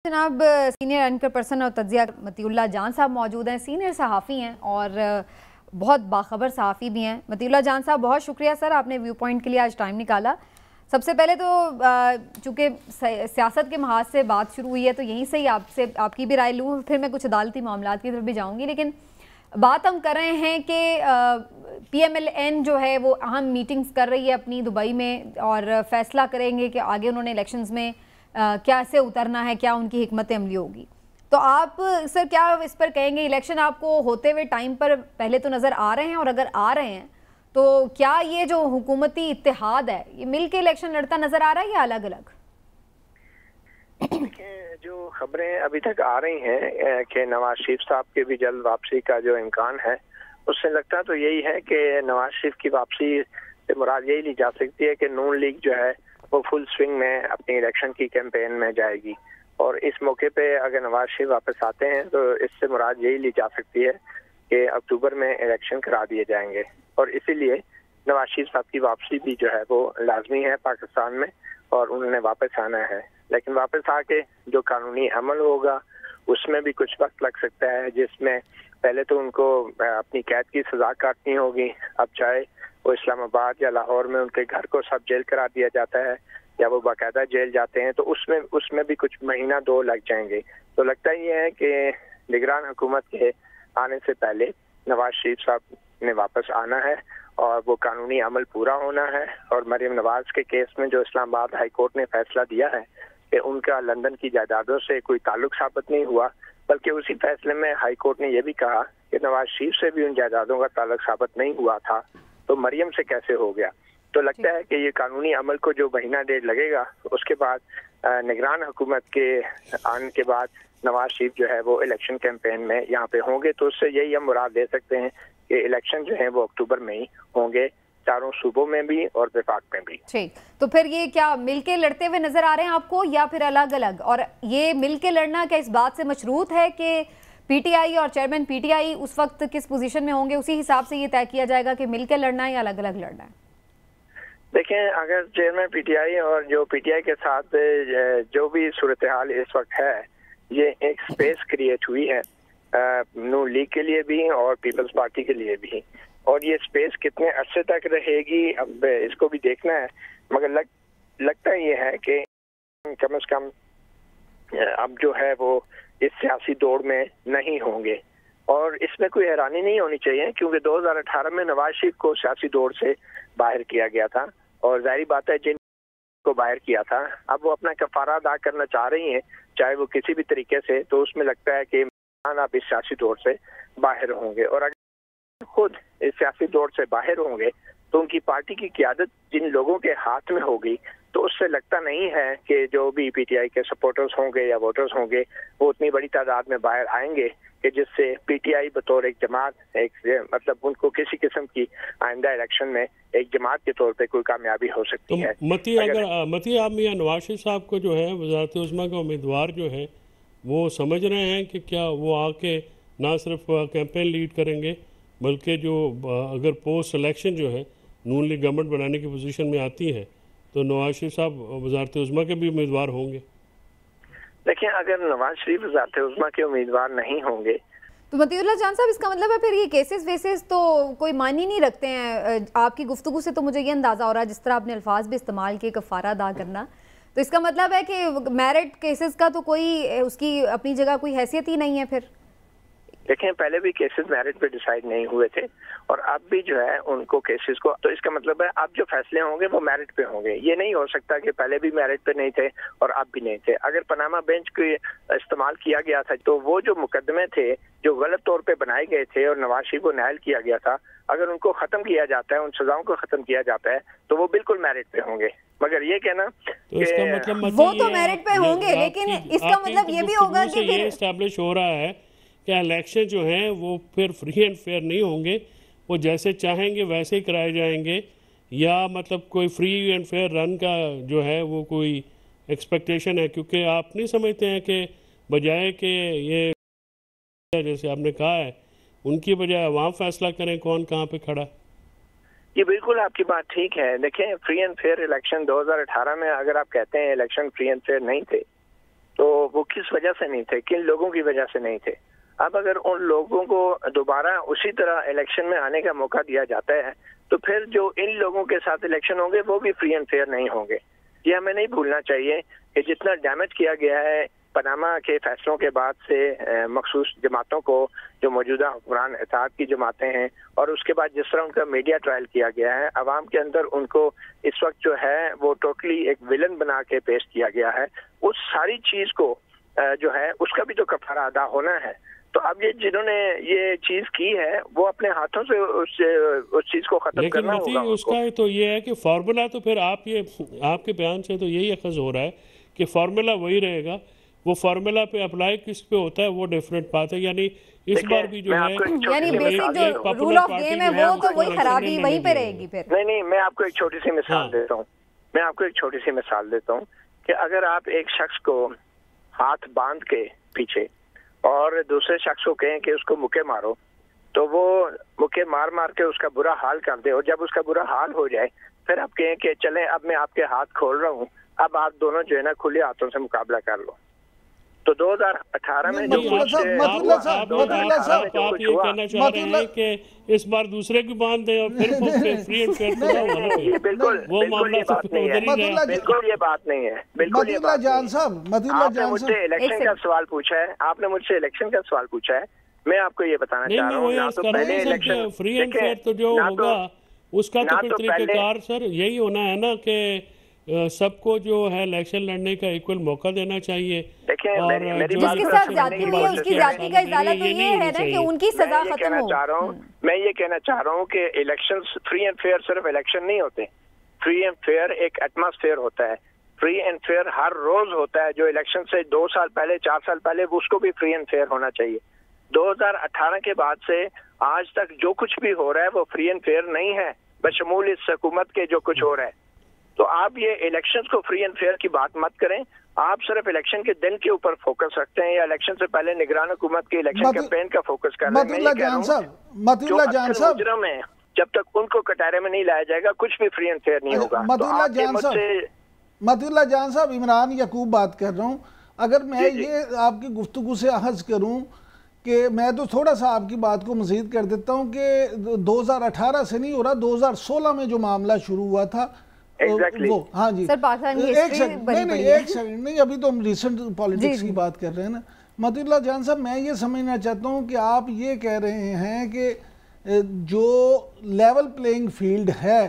जनाब senior anchor person और तज्जिया मतीउल्लाह जान साहब मौजूद हैं। सीनियर सहाफ़ी हैं और बहुत बाखबर सहाफ़ी भी हैं। मतीउल्लाह जान साहब, बहुत शुक्रिया सर, आपने व्यू पॉइंट के लिए आज टाइम निकाला। सबसे पहले तो चूँकि सियासत के महाज से बात शुरू हुई है तो यहीं से ही आपसे आपकी भी राय लूँ, फिर मैं कुछ अदालती मामलात की तरफ भी जाऊँगी। लेकिन बात हम कर रहे हैं कि PMLN जो है वो अहम मीटिंग्स कर रही है अपनी दुबई में और फ़ैसला करेंगे कि आगे उन्होंने इलेक्शंस में कैसे उतरना है, क्या उनकी हिकमत अमली होगी। तो आप सर क्या इस पर कहेंगे? इलेक्शन आपको होते हुए टाइम पर पहले तो नज़र आ रहे हैं, और अगर आ रहे हैं तो क्या ये जो हुकूमती इत्तेहाद है ये मिल के इलेक्शन लड़ता नज़र आ रहा है या अलग अलग? जो खबरें अभी तक आ रही हैं कि नवाज शरीफ साहब के भी जल्द वापसी का जो इम्कान है, उससे लगता तो यही है कि नवाज शरीफ की वापसी से मुराद यही ली जा सकती है कि नून लीग जो है वो फुल स्विंग में अपनी इलेक्शन की कैंपेन में जाएगी। और इस मौके पे अगर नवाज शरीफ वापस आते हैं तो इससे मुराद यही ली जा सकती है कि अक्टूबर में इलेक्शन करा दिए जाएंगे। और इसीलिए नवाज शरीफ साहब की वापसी भी जो है वो लाजमी है पाकिस्तान में, और उन्होंने वापस आना है। लेकिन वापस आके जो कानूनी अमल होगा उसमें भी कुछ वक्त लग सकता है, जिसमें पहले तो उनको अपनी कैद की सजा काटनी होगी। अब चाहे वो इस्लामाबाद या लाहौर में उनके घर को सब जेल करा दिया जाता है या वो बाकायदा जेल जाते हैं, तो उसमें भी कुछ महीना दो लग जाएंगे। तो लगता ही है कि निगरान हुकूमत के आने से पहले नवाज शरीफ साहब ने वापस आना है और वो कानूनी अमल पूरा होना है। और मरियम नवाज के केस में जो इस्लामाबाद हाई कोर्ट ने फैसला दिया है कि उनका लंदन की जायदादों से कोई ताल्लुक साबित नहीं हुआ, बल्कि उसी फैसले में हाई कोर्ट ने यह भी कहा कि नवाज शरीफ से भी उन जायदादों का ताल्लुक साबित नहीं हुआ था, तो मरियम से कैसे हो गया। तो लगता है कि ये कानूनी अमल को जो महीना डेढ़ लगेगा, उसके बाद निगरान हुकूमत के आने के बाद नवाज शरीफ जो है वो इलेक्शन कैंपेन में यहाँ पे होंगे। तो उससे यही हम मुराद ले सकते हैं कि इलेक्शन जो है वो अक्टूबर में ही होंगे, चारों सूबों में भी और विफाक में भी। ठीक, तो फिर ये क्या मिलके लड़ते हुए नजर आ रहे हैं आपको या फिर अलग अलग? और ये मिलके लड़ना क्या इस बात से मशरूत है कि PTI और चेयरमैन PTI उस वक्त किस पोजीशन में होंगे, उसी हिसाब से ये तय किया जाएगा कि मिलके लड़ना है या अलग अलग लड़ना है? देखें, अगर चेयरमैन PTI और जो PTI के साथ जो भी सूरत हाल इस वक्त है, ये एक स्पेस क्रिएट हुई है नून लीग के लिए भी और पीपल्स पार्टी के लिए भी, और ये स्पेस कितने अरसे तक रहेगी अब इसको भी देखना है। मगर लगता ये है कि कम से कम अब जो है वो इस सियासी दौड़ में नहीं होंगे। और इसमें कोई हैरानी नहीं होनी चाहिए, क्योंकि 2018 में नवाज शरीफ को सियासी दौड़ से बाहर किया गया था, और जाहिर बात है जिन को बाहर किया था अब वो अपना कफारा अदा करना चाह रही हैं, चाहे वो किसी भी तरीके से। तो उसमें लगता है कि आप इस सियासी दौड़ से बाहर होंगे, और अगर खुद इस सियासी दौड़ से बाहर होंगे तो उनकी पार्टी की क़यादत जिन लोगों के हाथ में होगी, तो उससे लगता नहीं है कि जो भी PTI के सपोर्टर्स होंगे या वोटर्स होंगे वो उतनी बड़ी तादाद में बाहर आएंगे कि जिससे PTI बतौर एक जमात मतलब उनको किसी किस्म की आइंदा इलेक्शन में एक जमात के तौर पे कोई कामयाबी हो सकती तो है। मती आप मियां नवाज शरीफ साहब को जो है वज़ारत उज़्मा का उम्मीदवार जो है वो समझ रहे हैं कि क्या वो आके ना सिर्फ कैंपेन लीड करेंगे, बल्कि जो अगर पोस्ट इलेक्शन जो है नून लीग गवर्नमेंट बनाने की पोजीशन में आती है तो नवाज शरीफ साहब वज़ारत उज़्मा के भी उम्मीदवार होंगे? देखिए, अगर नवाज शरीफ वज़ारत उज़्मा के उम्मीदवार नहीं होंगे तो मतीउल्लाह जान साहब, इसका मतलब है फिर ये केसेस वेसेस तो कोई मायने नहीं रखते हैं। आपकी गुफ्तगू से तो मुझे ये अंदाज़ा हो रहा है, जिस तरह आपने अल्फाज भी इस्तेमाल किए, कफ़ारा अदा करना, तो इसका मतलब है कि मैरिट केसेस का तो कोई उसकी अपनी जगह कोई हैसियत ही नहीं है फिर। देखें, पहले भी केसेस मेरिट पे डिसाइड नहीं हुए थे और अब भी जो है उनको केसेस को, तो इसका मतलब है अब जो फैसले होंगे वो मेरिट पे होंगे। ये नहीं हो सकता कि पहले भी मेरिट पे नहीं थे और अब भी नहीं थे। अगर पनामा बेंच को इस्तेमाल किया गया था तो वो जो मुकदमे थे जो गलत तौर पे बनाए गए थे और नवाज शरीफ को नायल किया गया था, अगर उनको खत्म किया जाता है, उन सजाओं को खत्म किया जाता है, तो वो बिल्कुल मेरिट पे होंगे। मगर ये कहना तो इसका मतलब वो तो मेरिट पे होंगे, लेकिन इसका मतलब ये भी होगा कि ये एस्टैब्लिश हो रहा है कि इलेक्शन जो हैं वो फिर फ्री एंड फेयर नहीं होंगे, वो जैसे चाहेंगे वैसे ही कराए जाएंगे, या मतलब कोई फ्री एंड फेयर रन का जो है वो कोई एक्सपेक्टेशन है? क्योंकि आप नहीं समझते हैं कि बजाय कि ये जैसे आपने कहा है उनकी बजाय अवाम फैसला करें कौन कहाँ पे खड़ा? ये बिल्कुल आपकी बात ठीक है। देखें, फ्री एंड फेयर इलेक्शन 2018 में अगर आप कहते हैं इलेक्शन फ्री एंड फेयर नहीं थे, तो वो किस वजह से नहीं थे, किन लोगों की वजह से नहीं थे। अब अगर उन लोगों को दोबारा उसी तरह इलेक्शन में आने का मौका दिया जाता है तो फिर जो इन लोगों के साथ इलेक्शन होंगे वो भी फ्री एंड फेयर नहीं होंगे। ये हमें नहीं भूलना चाहिए कि जितना डैमेज किया गया है पनामा के फैसलों के बाद से मखसूस जमातों को, जो मौजूदा हुक्मरान इत्तेहाद की जमातें हैं, और उसके बाद जिस तरह उनका मीडिया ट्रायल किया गया है, अवाम के अंदर उनको इस वक्त जो है वो टोटली एक विलन बना के पेश किया गया है, उस सारी चीज को जो है उसका भी तो कफारा अदा होना है। तो अब ये जिन्होंने ये चीज की है वो अपने हाथों से उस चीज को खत्म करना होगा। लेकिन उसका तो ये है कि फार्मूला तो फिर आपके बयान से तो यही अखज़ हो रहा है कि फार्मूला वही रहेगा, वो फार्मूला पे अप्लाई किस पे होता है वो डिफरेंट बात है। यानी इस बार भी जो है, यानी बेसिक जो रूल ऑफ गेम है वो तो वही खराबी वहीं पे रहेगी फिर। नहीं, मैं आपको एक छोटी सी मिसाल देता हूँ। मैं आपको एक छोटी सी मिसाल देता हूँ कि अगर आप एक शख्स को हाथ बांध के पीछे और दूसरे शख्स को कहें कि उसको मुक्के मारो, तो वो मुक्के मार मार के उसका बुरा हाल कर दे, और जब उसका बुरा हाल हो जाए फिर आप कहें कि चलें अब मैं आपके हाथ खोल रहा हूँ, अब आप दोनों जो है ना खुले हाथों से मुकाबला कर लो। तो 2018 में जो आप ये कहना चाह रहे हैं कि इस बार दूसरे की बांध दे और फिर फ्री एंड फेयर बिल्कुल वो मामला बिल्कुल ये बात नहीं है। बिल्कुल ये बात जान साहब, आपने मुझसे इलेक्शन का सवाल पूछा है, आपने मुझसे इलेक्शन का सवाल पूछा है, मैं आपको ये बताना चाह रहा हूँ ना तो पहले इलेक्शन फ्री एंड फेयर तो जो होगा उसका तो फिर तरीकेकार सर यही होना है ना कि सबको जो है इलेक्शन लड़ने का इक्वल मौका देना चाहिए। और जिसके साथ जाती हुई है उसकी जाति का इजाला तो ये है ना कि उनकी सजा खत्म हो। मैं ये कहना चाह रहा हूँ कि इलेक्शंस फ्री एंड फेयर सिर्फ इलेक्शन नहीं होते, फ्री एंड फेयर एक एटमॉस्फेयर होता है, फ्री एंड फेयर हर रोज होता है। जो इलेक्शन से 2 साल पहले 4 साल पहले उसको भी फ्री एंड फेयर होना चाहिए। 2018 के बाद से आज तक जो कुछ भी हो रहा है वो फ्री एंड फेयर नहीं है, बशमूल इस हुकूमत के जो कुछ हो रहा है। तो आप ये इलेक्शंस को फ्री एंड फेयर की बात मत करें, आप सिर्फ इलेक्शन के दिन के ऊपर फोकस रखते हैं या इलेक्शन से पहले निगरान हुकूमत के इलेक्शन कैंपेन का फोकस कर रहे हैं। में जब तक उनको कटारे में नहीं लाया जाएगा कुछ भी फ्री एंड फेयर नहीं होगा। मतीउल्लाह जान साहब, इमरान यकूब बात कर रहा हूँ। अगर मैं ये आपकी गुफ्तगू से अहज करूँ कि मैं तो थोड़ा सा आपकी बात को मज़ीद कर देता हूँ कि 2018 से नहीं हो रहा, 2016 में जो मामला शुरू हुआ था वो, हाँ जी एक सेकंड नहीं, अभी तो हम रिसेंट पॉलिटिक्स की बात कर रहे हैं ना। मतीउल्लाह जान साहब, मैं ये समझना चाहता हूँ कि आप ये कह रहे हैं कि जो लेवल प्लेइंग फील्ड है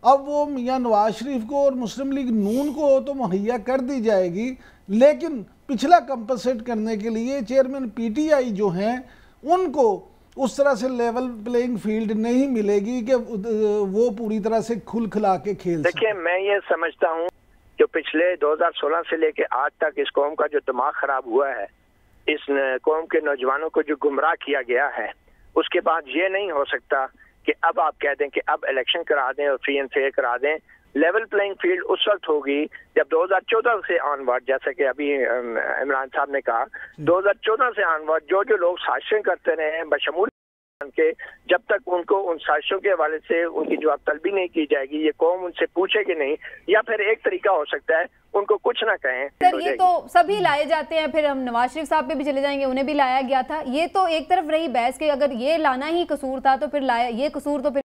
अब वो मियां नवाज शरीफ को और मुस्लिम लीग नून को तो मुहैया कर दी जाएगी, लेकिन पिछला कंपनसेट करने के लिए चेयरमैन पीटीआई जो हैं उनको उस तरह से लेवल प्लेइंग फील्ड नहीं मिलेगी कि वो पूरी तरह से खुल खिला के खेल। देखिए, मैं ये समझता हूँ जो पिछले 2016 से लेके आज तक इस कौम का जो दिमाग खराब हुआ है, इस कौम के नौजवानों को जो गुमराह किया गया है, उसके बाद ये नहीं हो सकता कि अब आप कह दें कि अब इलेक्शन करा दें और फ्री एंड फेयर करा दें। लेवल प्लेइंग फील्ड उस वक्त होगी जब 2014 से ऑनवर्ड, जैसे कि अभी इमरान साहब ने कहा, 2014 से ऑनवर्ड जो लोग साजिशें करते रहे हैं बशमूल के, जब तक उनको उन साजिशों के हवाले से उनकी जवाब तलबी नहीं की जाएगी, ये कौम उनसे पूछेगी नहीं, या फिर एक तरीका हो सकता है उनको कुछ ना कहें। सर ये तो सभी लाए जाते हैं, फिर हम नवाज शरीफ साहब पे भी चले जाएंगे, उन्हें भी लाया गया था। ये तो एक तरफ रही बहस कि अगर ये लाना ही कसूर था तो फिर लाया ये कसूर तो फिर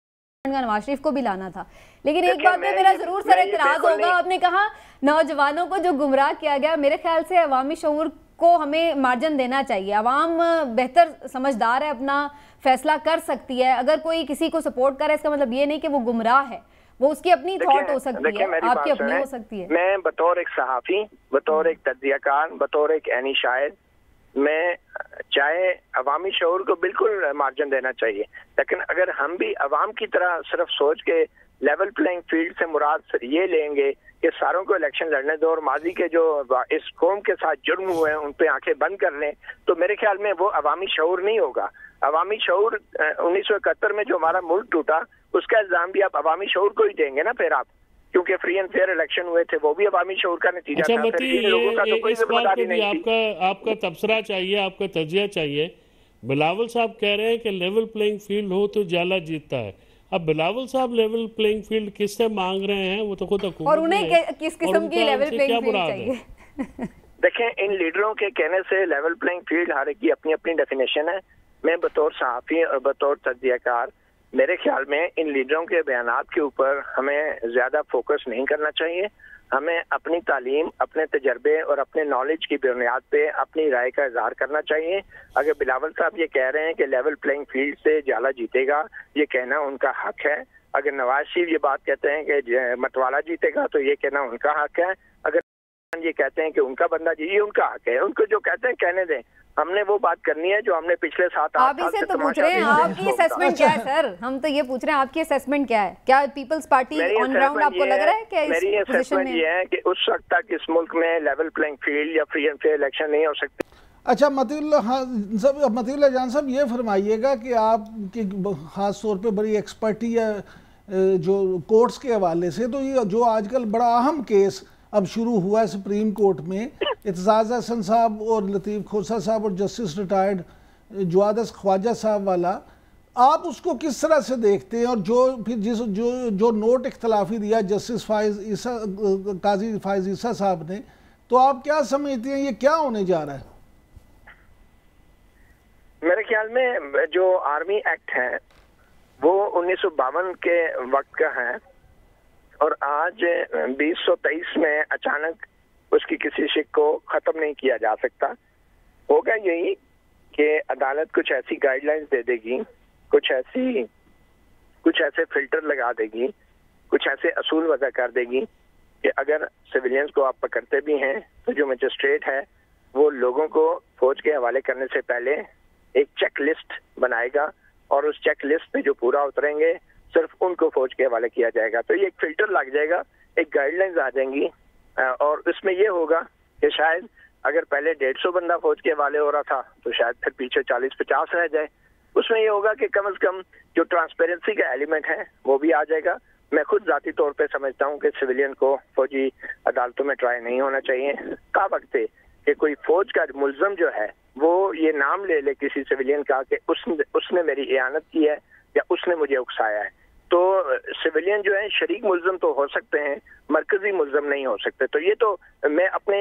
नवाज शरीफ को भी लाना था। लेकिन एक बात पे मेरा जरूर सर एतराज होगा, आपने कहा नौजवानों को जो गुमराह किया गया, मेरे ख्याल से अवामी शऊर को हमें मार्जिन देना चाहिए। अवाम बेहतर समझदार है, अपना फैसला कर सकती है। अगर कोई किसी को सपोर्ट करे इसका मतलब ये नहीं कि वो गुमराह है, वो उसकी अपनी थॉट हो सकती है, आपकी अपनी हो सकती है। मैं बतौर एक सहाफ़ी, बतौर एक तज्ज़ियाकार, बतौर एक ऐनी शायर, मैं चाहे अवामी शऊर को बिल्कुल मार्जिन देना चाहिए, लेकिन अगर हम भी अवाम की तरह सिर्फ सोच के लेवल प्लेइंग फील्ड से मुराद ये लेंगे कि सारों को इलेक्शन लड़ने दो और माजी के जो इस कौम के साथ जुर्म हुए हैं उन पे आंखें बंद कर लें, तो मेरे ख्याल में वो अवामी शऊर नहीं होगा। अवामी शऊर 1971 में जो हमारा मुल्क टूटा उसका इल्जाम भी आप अवामी शऊर को ही देंगे ना फिर आप, क्योंकि फ्री एंड फेयर इलेक्शन हुए थे, वो भी अवामी शऊर का नतीजा था। फिर लोगों का तो कोई जिम्मेदारी नहीं थी। आपका तबसरा चाहिए, आपका तजिया चाहिए। बिलावल साहब कह रहे हैं कि लेवल प्लेइंग फील्ड हो तो जाला जीतता है। अब बिलावल साहब लेवल प्लेइंग फील्ड किससे मांग रहे हैं, वो तो खुद और उन्हें किस किस्म की लेवल प्लेइंग फील्ड चाहिए? देखें, इन लीडरों के कहने से लेवल प्लेइंग फील्ड हर एक की अपनी अपनी डेफिनेशन है। मैं बतौर सहाफ़ी और बतौर तज्ज़ियाकार, मेरे ख्याल में इन लीडरों के बयानात के ऊपर हमें ज़्यादा फोकस नहीं करना चाहिए। हमें अपनी तालीम, अपने तजर्बे और अपने नॉलेज की बुनियाद पे अपनी राय का इजहार करना चाहिए। अगर बिलावल साहब ये कह रहे हैं कि लेवल प्लेइंग फील्ड से जाला जीतेगा, ये कहना उनका हक है। अगर नवाज शरीफ ये बात कहते हैं कि मतवाला जीतेगा, तो ये कहना उनका हक है। अगर ये कहते हैं कि उनका बंदा जी, ये उनका हक है। उनको जो कहते हैं कहने दें, हमने वो बात करनी है जो हमने पिछले 7-8 साल से। आप इसे तो पूछ रहे हैं, आपकी असेसमेंट क्या है सर? हम तो ये पूछ रहे हैं आपकी असेसमेंट क्या है? क्या पीपल्स पार्टी ऑन ग्राउंड आपको लग रहा है कि मेरी असेसमेंट ये है कि उस वक्त तक इस मुल्क में लेवल प्लेइंग फील्ड या फ्री एंड फेयर इलेक्शन नहीं हो सकते। अच्छा मतीउल्लाह जान साहब, ये फरमाइएगा कि आपकी खास तौर पे बड़ी एक्सपर्टी है जो कोर्ट्स के हवाले से, तो ये जो आजकल बड़ा अहम केस अब शुरू हुआ है सुप्रीम कोर्ट में, इत्ज़ाज़ हसन साहब और लतीफ़ खोसा साहब और जस्टिस रिटायर्ड जवादस ख्वाजा साहब वाला, आप उसको किस तरह से देखते हैं? और जो फिर जो नोट इख्तलाफी दिया जस्टिस काजी फाइज ईसा साहब ने, तो आप क्या समझते हैं ये क्या होने जा रहा है? मेरे ख्याल में जो आर्मी एक्ट है वो 1952 के वक्त का है, और आज 2023 में अचानक उसकी किसी शिक को खत्म नहीं किया जा सकता। होगा यही कि अदालत कुछ ऐसी गाइडलाइंस दे देगी, कुछ ऐसे फिल्टर लगा देगी, कुछ ऐसे असूल वज़ा कर देगी कि अगर सिविलियंस को आप पकड़ते भी हैं तो जो मजिस्ट्रेट है वो लोगों को फौज के हवाले करने से पहले एक चेक लिस्ट बनाएगा, और उस चेक लिस्ट पे जो पूरा उतरेंगे सिर्फ उनको फौज के हवाले किया जाएगा। तो ये एक फिल्टर लग जाएगा, एक गाइडलाइंस आ जाएंगी, और इसमें ये होगा कि शायद अगर पहले 150 बंदा फौज के हवाले हो रहा था तो शायद फिर पीछे 40-50 रह जाए। उसमें ये होगा कि कम से कम जो ट्रांसपेरेंसी का एलिमेंट है वो भी आ जाएगा। मैं खुद जाती तौर पे समझता हूँ कि सिविलियन को फौजी अदालतों में ट्राई नहीं होना चाहिए। का वक्त है कि कोई फौज का मुलजम जो है वो ये नाम ले ले किसी सिविलियन का कि उसने मेरी इयानत की है या उसने मुझे उकसाया है। तो सिविलियन जो है शरीक मुलजम तो हो सकते हैं, मरकजी मुलजम नहीं हो सकते। तो ये तो मैं अपने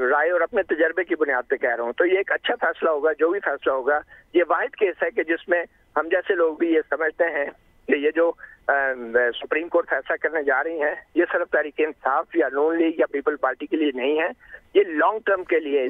राय और अपने तजर्बे की बुनियाद पे कह रहा हूँ। तो ये एक अच्छा फैसला होगा, जो भी फैसला होगा। ये वाहिद केस है कि जिसमें हम जैसे लोग भी ये समझते हैं कि ये जो सुप्रीम कोर्ट फैसला करने जा रही है ये सिर्फ तहरीक इंसाफ या नून लीग या पीपल पार्टी के लिए नहीं है, ये लॉन्ग टर्म के लिए